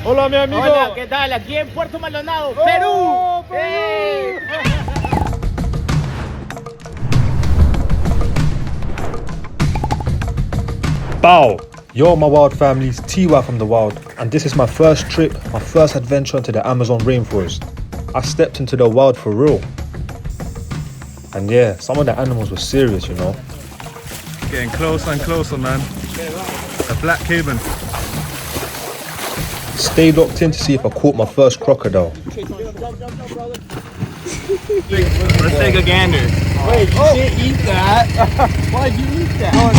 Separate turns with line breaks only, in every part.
Hola, mi amigo.
Hola, ¿qué tal? Aquí en Puerto Maldonado, Perú. ¡Hey!
Bow! Yo, my wild families, TY from the Wild, and this is my first trip, my first adventure into the Amazon rainforest. I stepped into the wild for real. And yeah, some of the animals were serious, you know.
Getting closer and closer, man. A black caiman.
Stay locked in to see if I caught my first crocodile.
Let's take a gander. Wait, you can't eat that. Why'd you eat that?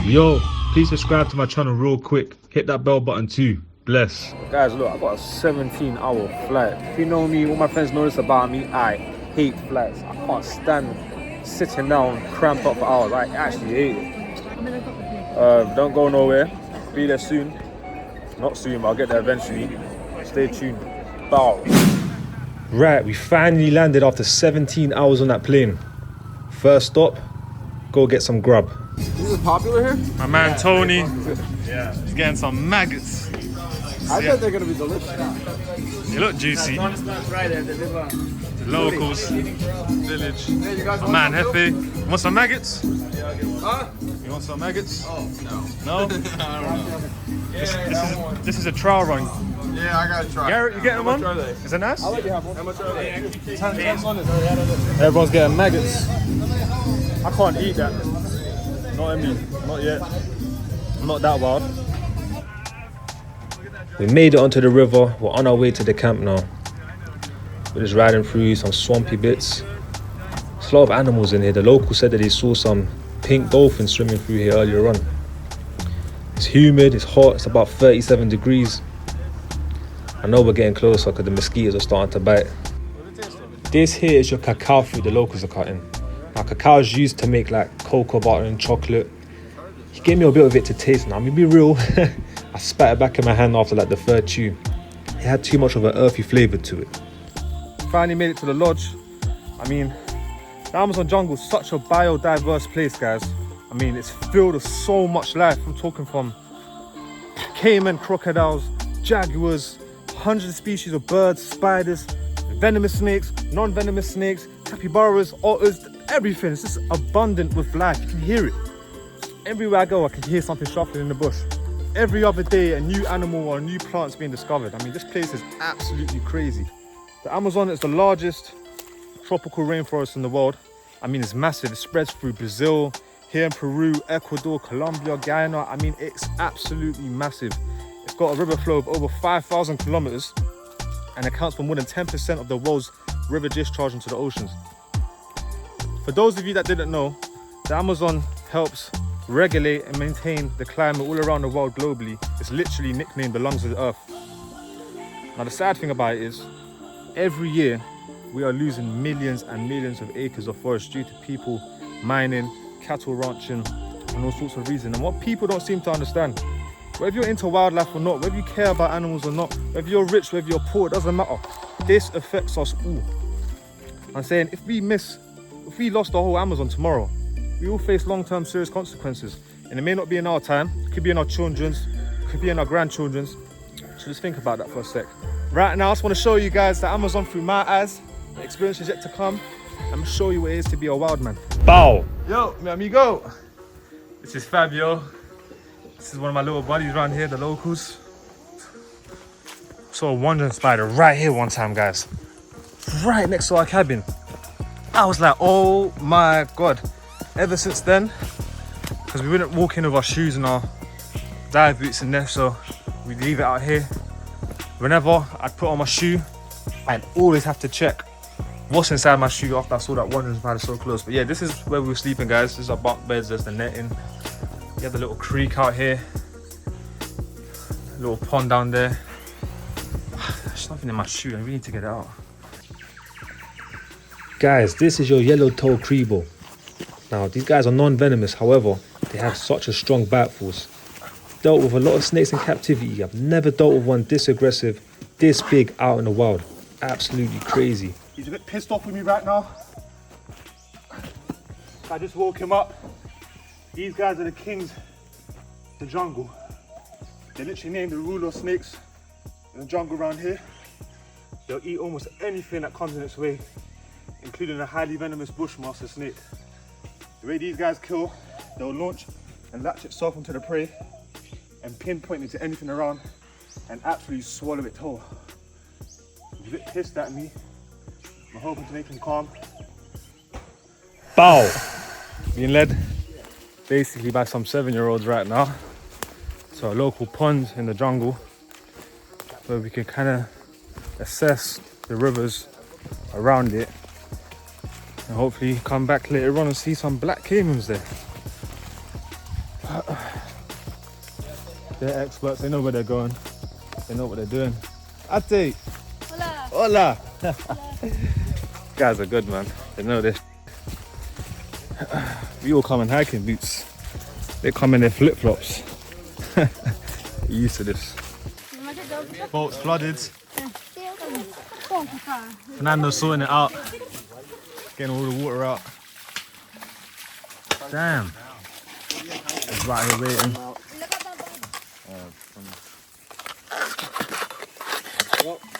Yo, please subscribe to my channel real quick. Hit that bell button too. Bless.
Guys, look, I got a 17-hour flight. If you know me, all my friends know this about me, I hate flights. I can't stand sitting down, cramped up for hours. I actually hate it. Don't go nowhere. Be there soon. Not soon, but I'll get there eventually. Stay tuned. Bow.
Right, we finally landed after 17 hours on that plane. First stop, go get some grub.
This is popular here?
My man Tony, he's getting some maggots.
I bet they're gonna be delicious.
They look juicy. The locals, village. My man Hefe. Want some maggots?
Huh?
You want some maggots?
Oh,
No?
I don't know.
This is a trial run.
Yeah, I gotta try.
Garrett, you getting one?
How much are they?
Is it nice?
How much are they?
Everyone's getting maggots. I can't eat that. Not me. Not yet. I'm not that wild.
We made it onto the river. We're on our way to the camp now. We're just riding through some swampy bits. There's a lot of animals in here. The locals said that they saw some pink dolphins swimming through here earlier on. It's humid, it's hot, it's about 37 degrees. I know we're getting closer because the mosquitoes are starting to bite. This here is your cacao fruit the locals are cutting. Now cacao is used to make like cocoa butter and chocolate. He gave me a bit of it to taste. Now, I'm gonna be real. I spat it back in my hand after like the third chew. It had too much of an earthy flavour to it.
Finally made it to the lodge. I mean, the Amazon jungle is such a biodiverse place, guys. I mean, it's filled with so much life. I'm talking from caiman, crocodiles, jaguars, hundreds of species of birds, spiders, venomous snakes, non-venomous snakes, capybaras, otters, everything. It's just abundant with life. You can hear it. Everywhere I go, I can hear something shuffling in the bush. Every other day, a new animal or a new plant's being discovered. I mean, this place is absolutely crazy. The Amazon is the largest tropical rainforest in the world. I mean, it's massive. It spreads through Brazil, here in Peru, Ecuador, Colombia, Guyana. I mean, it's absolutely massive. It's got a river flow of over 5,000 kilometers and accounts for more than 10% of the world's river discharge into the oceans. For those of you that didn't know, the Amazon helps regulate and maintain the climate all around the world globally. It's literally nicknamed the lungs of the earth. Now, the sad thing about it is, every year we are losing millions and millions of acres of forest due to people mining, cattle ranching, and all sorts of reasons. And what people don't seem to understand, whether you're into wildlife or not, whether you care about animals or not, whether you're rich, whether you're poor, it doesn't matter. This affects us all. I'm saying if we lost the whole Amazon tomorrow, we all face long-term serious consequences. And it may not be in our time, it could be in our children's, it could be in our grandchildren's. So just think about that for a sec. Right now, I just want to show you guys the Amazon through my eyes. The experience is yet to come. I'm going to show you what it is to be a wild man.
Bow!
Yo, mi amigo. This is Fabio. This is one of my little buddies around here, the locals. Saw a wandering spider right here one time, guys. Right next to our cabin. I was like, oh my God. Ever since then, because we wouldn't walk in with our shoes and our dive boots in there, so we'd leave it out here. Whenever I'd put on my shoe, I'd always have to check what's inside my shoe after I saw that wandering spider so close. But yeah, this is where we were sleeping, guys. This is our bunk beds, there's the netting. You have the little creek out here, a little pond down there. There's nothing in my shoe, I really need to get it out.
Guys, this is your yellow-toed crebo. Now, these guys are non-venomous, however, they have such a strong bite force. Dealt with a lot of snakes in captivity. I've never dealt with one this aggressive, this big out in the wild. Absolutely crazy.
He's a bit pissed off with me right now. I just woke him up. These guys are the kings of the jungle. They literally named the ruler of snakes in the jungle around here. They'll eat almost anything that comes in its way, including a highly venomous bushmaster snake. The way these guys kill, they'll launch and latch itself onto the prey and pinpoint it to anything around and absolutely swallow it whole. He's a bit pissed at me. I'm hoping to make him calm.
Bow! Being led basically by some 7-year-olds right now to a local pond in the jungle where we can kind of assess the rivers around it and hopefully come back later on and see some black caimans there. They're experts, they know where they're going, they know what they're doing. Ate! Hola! Hola! Guys are good, man, they know this. We all come in hiking boots, they come in their flip-flops. Used to this. Boat's flooded. Fernando's sorting it out, getting all the water out. Damn. He's right here waiting.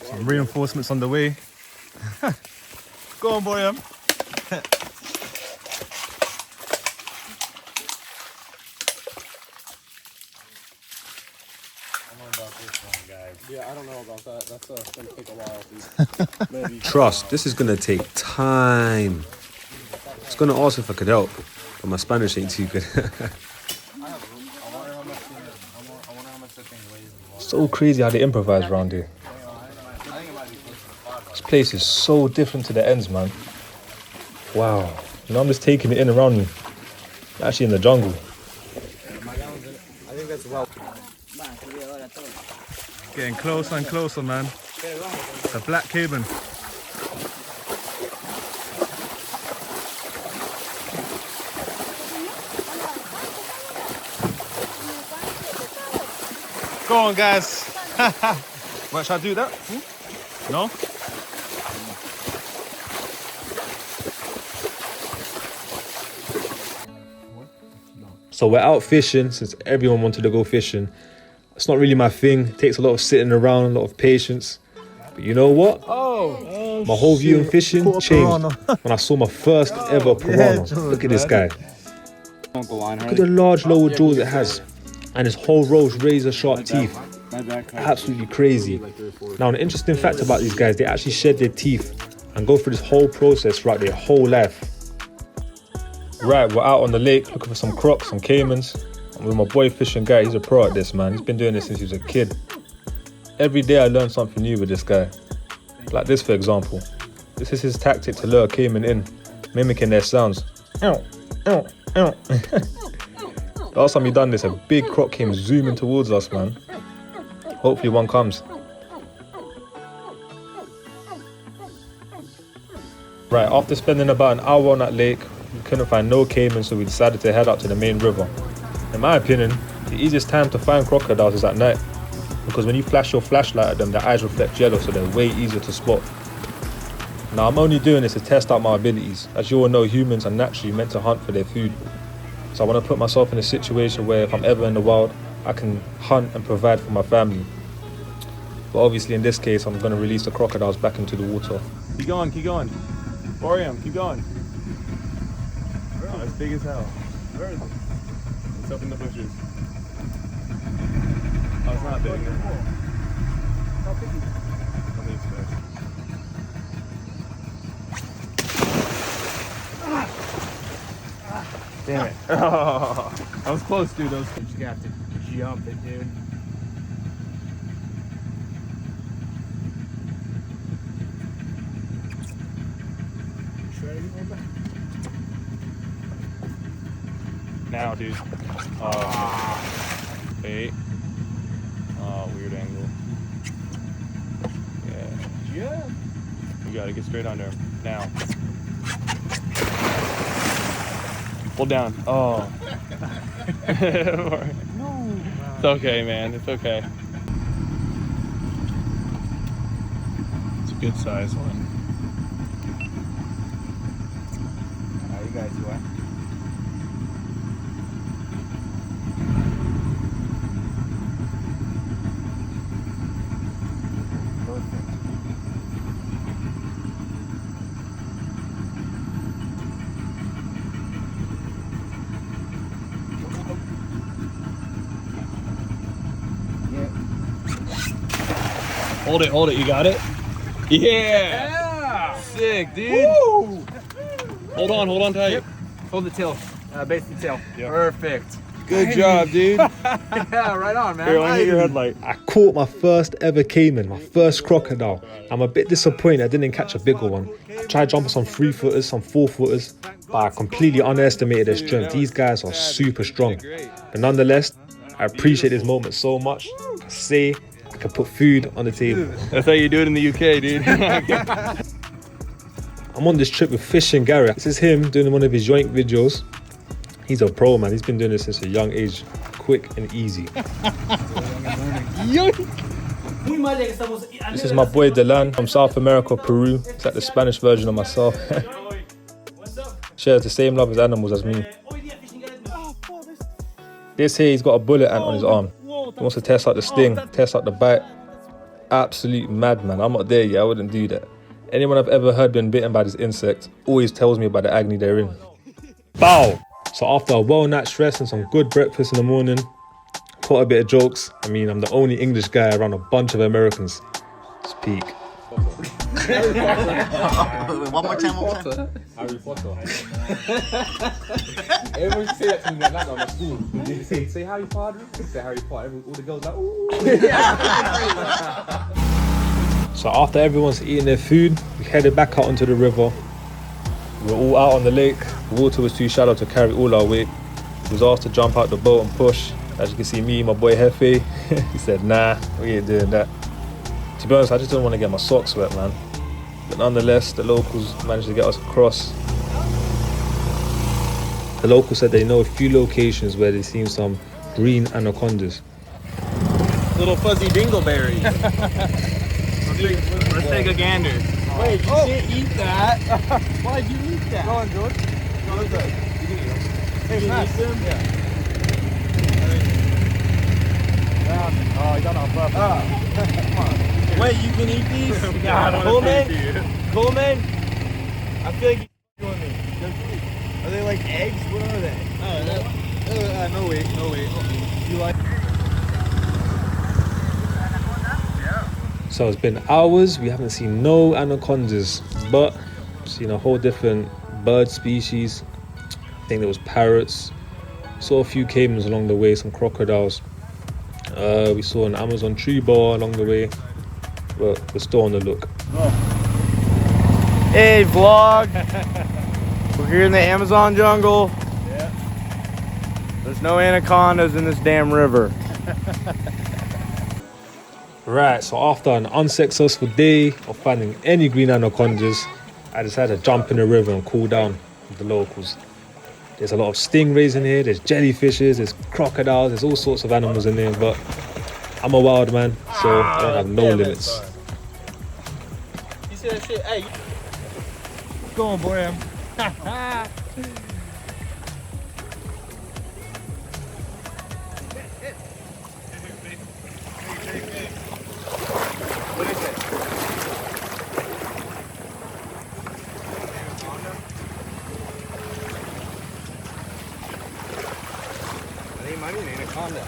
Some reinforcements on the way. Go on, boy.
Yeah, I don't know about that. That's gonna take a while. Maybe.
Trust, this is gonna take time. I was gonna ask if I could help, but my Spanish ain't too good. So crazy how they improvise around here. This place is so different to the ends, man. Wow. You know, I'm just taking it in around me. I'm actually in the jungle.
Getting closer and closer, man. The black caiman. Go on, guys. What, should I do that? No?
So we're out fishing since everyone wanted to go fishing. It's not really my thing. It takes a lot of sitting around, a lot of patience. But you know what? My whole view of fishing changed when I saw my first ever piranha. Look at this guy. Look at the large lower jaws it has. And his whole row's razor sharp teeth. Absolutely crazy. Now, an interesting fact about these guys, they actually shed their teeth and go through this whole process throughout their whole life. Right, we're out on the lake looking for some crocs, some caimans. I'm with my boy Fishingarrett. He's a pro at this, man. He's been doing this since he was a kid. Every day I learn something new with this guy. Like this, for example. This is his tactic to lure a caiman in, mimicking their sounds. Ow, ow, ow. Last time he done this, a big croc came zooming towards us, man. Hopefully one comes. Right, after spending about an hour on that lake, we couldn't find no caiman, so we decided to head out to the main river. In my opinion, the easiest time to find crocodiles is at night, because when you flash your flashlight at them, their eyes reflect yellow, so they're way easier to spot. Now, I'm only doing this to test out my abilities. As you all know, humans are naturally meant to hunt for their food. So I want to put myself in a situation where if I'm ever in the wild, I can hunt and provide for my family. But obviously in this case, I'm going to release the crocodiles back into the water.
Keep going, keep going. Boreum, keep going. Oh, it's big as hell. Where is it? It's up in the bushes. Oh, it's not big. How big is it? I think it's big. Damn it. Oh, I was close, dude. You just have to jump it, dude. Now, dude. Wait. Oh, weird angle. Yeah. You gotta get straight under him. Now. Pull down. Oh. No. It's okay, man. It's okay. It's a good size one. How you guys doing? Hold it, you got it? Yeah! Sick, dude. Woo! Hold on tight. Yep.
Hold the tail. Base the tail.
Yep.
Perfect.
Good job, dude.
Yeah, right on, man.
Here, let me hit your headlight.
I caught my first ever caiman, my first crocodile. I'm a bit disappointed I didn't catch a bigger one. I tried jumping some 3-footers, some 4-footers, but I completely underestimated their strength. These guys are super strong. But nonetheless, I appreciate this moment so much. I say I can put food on the table.
That's how you do it in the UK, dude.
I'm on this trip with Fishingarrett. This is him doing one of his yoink videos. He's a pro, man. He's been doing this since a young age. Quick and easy. This is my boy Dilane from South America, Peru. It's like the Spanish version of myself. Shares the same love as animals as me. This here, he's got a bullet ant on his arm. He wants to test out the sting, test out the bite. Absolute madman. I'm not there yet. I wouldn't do that. Anyone I've ever heard been bitten by this insect always tells me about the agony they're in. Bow! So after a well-night's rest and some good breakfast in the morning, caught a bit of jokes. I mean, I'm the only English guy around a bunch of Americans. It's peak.
One more time.
Harry Potter. Everyone say that to me like that at school. They say Harry Potter. Say Harry Potter. All the girls like, ooh.
So after everyone's eating their food, we headed back out onto the river. We were all out on the lake. The water was too shallow to carry all our weight. We was asked to jump out the boat and push. As you can see, me, my boy Hefe, he said, nah, we ain't doing that. To be honest, I just didn't want to get my socks wet, man. But nonetheless, the locals managed to get us across. The locals said they know a few locations where they've seen some green anacondas.
Little fuzzy dingleberry. Let's take a gander.
Wait, you didn't eat that. Why'd you eat that? Go on, George. Go on, good. You can eat them. Hey, you eat them? Yeah. Oh, you don't know. Come on.
Wait, you can eat these? Coleman? I feel like you're doing me. Are they like eggs? What are they? No wait. You like?
So it's been hours, we haven't seen no anacondas, but seen a whole different bird species. I think there was parrots. Saw a few caimans along the way, some crocodiles. We saw an Amazon tree boa along the way, but we're still on the look.
Hey vlog! We're here in the Amazon jungle.
Yeah.
There's no anacondas in this damn river.
Right, so after an unsuccessful day of finding any green anacondas, I decided to jump in the river and cool down with the locals. There's a lot of stingrays in here, there's jellyfishes, there's crocodiles, there's all sorts of animals in there, but I'm a wild man, so I don't have no limits.
You see that shit? Hey, go on, boy. What is it? I think it might be an anaconda.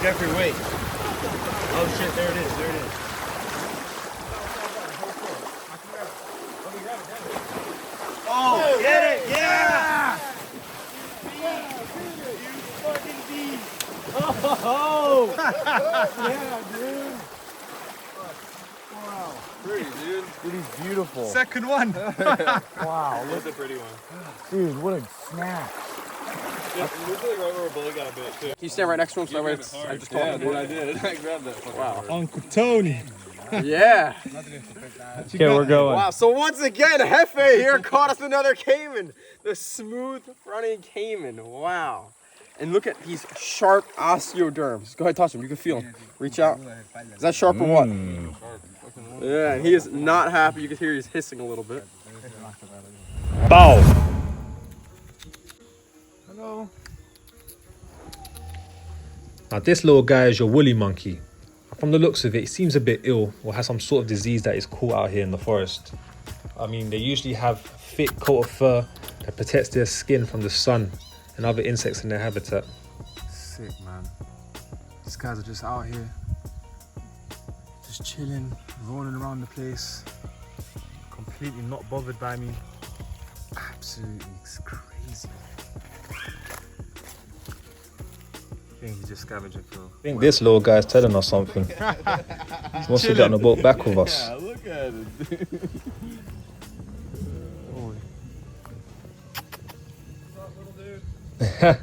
Jeffrey, wait. Oh shit, there it is, Oh, get it, yeah! Oh! Yeah, dude. Wow.
Pretty, dude.
Dude, he's beautiful.
Second one.
Wow,
That's a pretty one.
dude, what a snack.
Yeah, looks like right where Billy got a bit too. Can you stand right next to him so that way I just told him? Dude, I did. I grabbed that. Wow.
Uncle Tony.
Yeah.
Okay, we're going.
Wow. So once again, Hefe here caught us another caiman. The smooth running caiman. Wow. And look at these sharp osteoderms. Go ahead, touch him. You can feel him. Reach out. Is that sharp or what? Yeah, and he is not happy. You can hear he's hissing a little bit.
Bow!
Hello.
Now this little guy is your woolly monkey. From the looks of it, he seems a bit ill or has some sort of disease that is caught out here in the forest. I mean, they usually have thick coat of fur that protects their skin from the sun. and other insects in their habitat.
Sick, man. These guys are just out here, just chilling, rolling around the place, completely not bothered by me. Absolutely crazy. I think he's just scavenging for.
I think this little guy's telling us something. He wants to get on the boat back with us.
Yeah, look at it.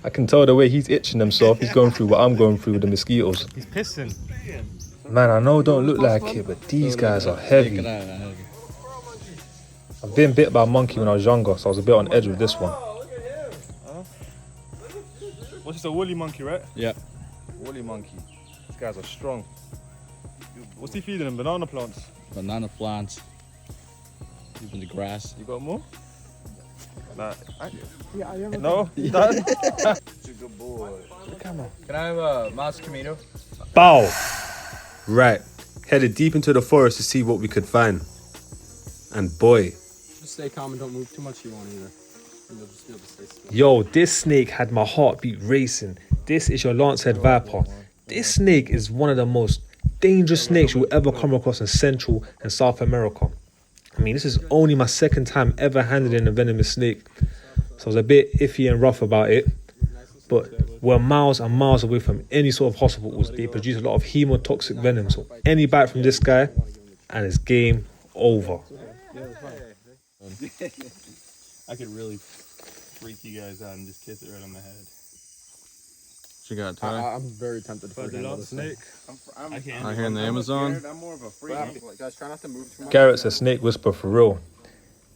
I can tell the way he's itching himself. He's going through what I'm going through with the mosquitoes.
He's pissing.
Man, I know it don't look like it, but these guys are heavy. I've been bit by a monkey when I was younger, so I was a bit on edge with this one.
What's this, a woolly monkey, right?
Yeah.
Woolly monkey. These guys are strong. What's he feeding them? Banana plants?
Banana plants. Even the grass.
You got more? Nah. No? You done?
Such a good boy. Can I have a mouse camino?
Bow! Right, headed deep into the forest to see what we could find. And boy,
Just stay calm and don't move too much. You won't either. And you'll just be able to stay still.
yo, this snake had my heartbeat racing. This is your lancehead viper. This snake is one of the most dangerous snakes you'll ever come across in Central and South America. I mean, this is only my second time ever handling a venomous snake, so I was a bit iffy and rough about it. But we're miles and miles away from any sort of hospitals. They produce a lot of hemotoxic venom, so any bite from this guy, and it's game over.
I could really freak you guys out and just kiss it right on the head.
What you got, Ty?
I'm very tempted to forget about this snake.
Out here in the Amazon.
I'm more of a freak.
Guys, try not to move too much.
Garrett's a snake whisperer for real.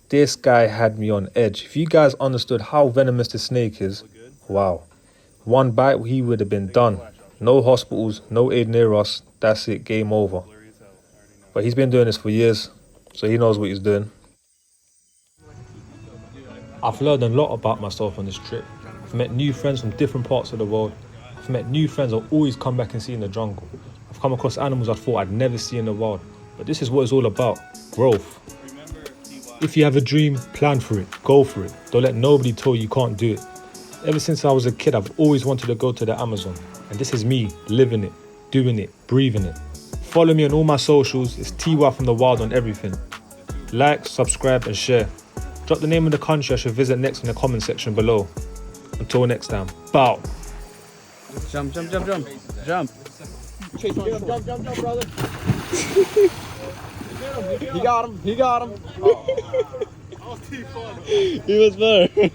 This guy had me on edge. If you guys understood how venomous this snake is, wow. One bite, he would have been done. No hospitals, no aid near us. That's it, game over. But he's been doing this for years, so he knows what he's doing. I've learned a lot about myself on this trip. I've met new friends from different parts of the world. I've met new friends I'll always come back and see in the jungle. I've come across animals I thought I'd never see in the wild. But this is what it's all about, growth. If you have a dream, plan for it, go for it. Don't let nobody tell you can't do it. Ever since I was a kid, I've always wanted to go to the Amazon. And this is me, living it, doing it, breathing it. Follow me on all my socials, it's TYFROMTHEWYLD on everything. Like, subscribe and share. Drop the name of the country I should visit next in the comment section below. Until next time, bow.
Jump, jump, jump, jump. Jump.
Jump, brother. He got him. He got him.
He was better.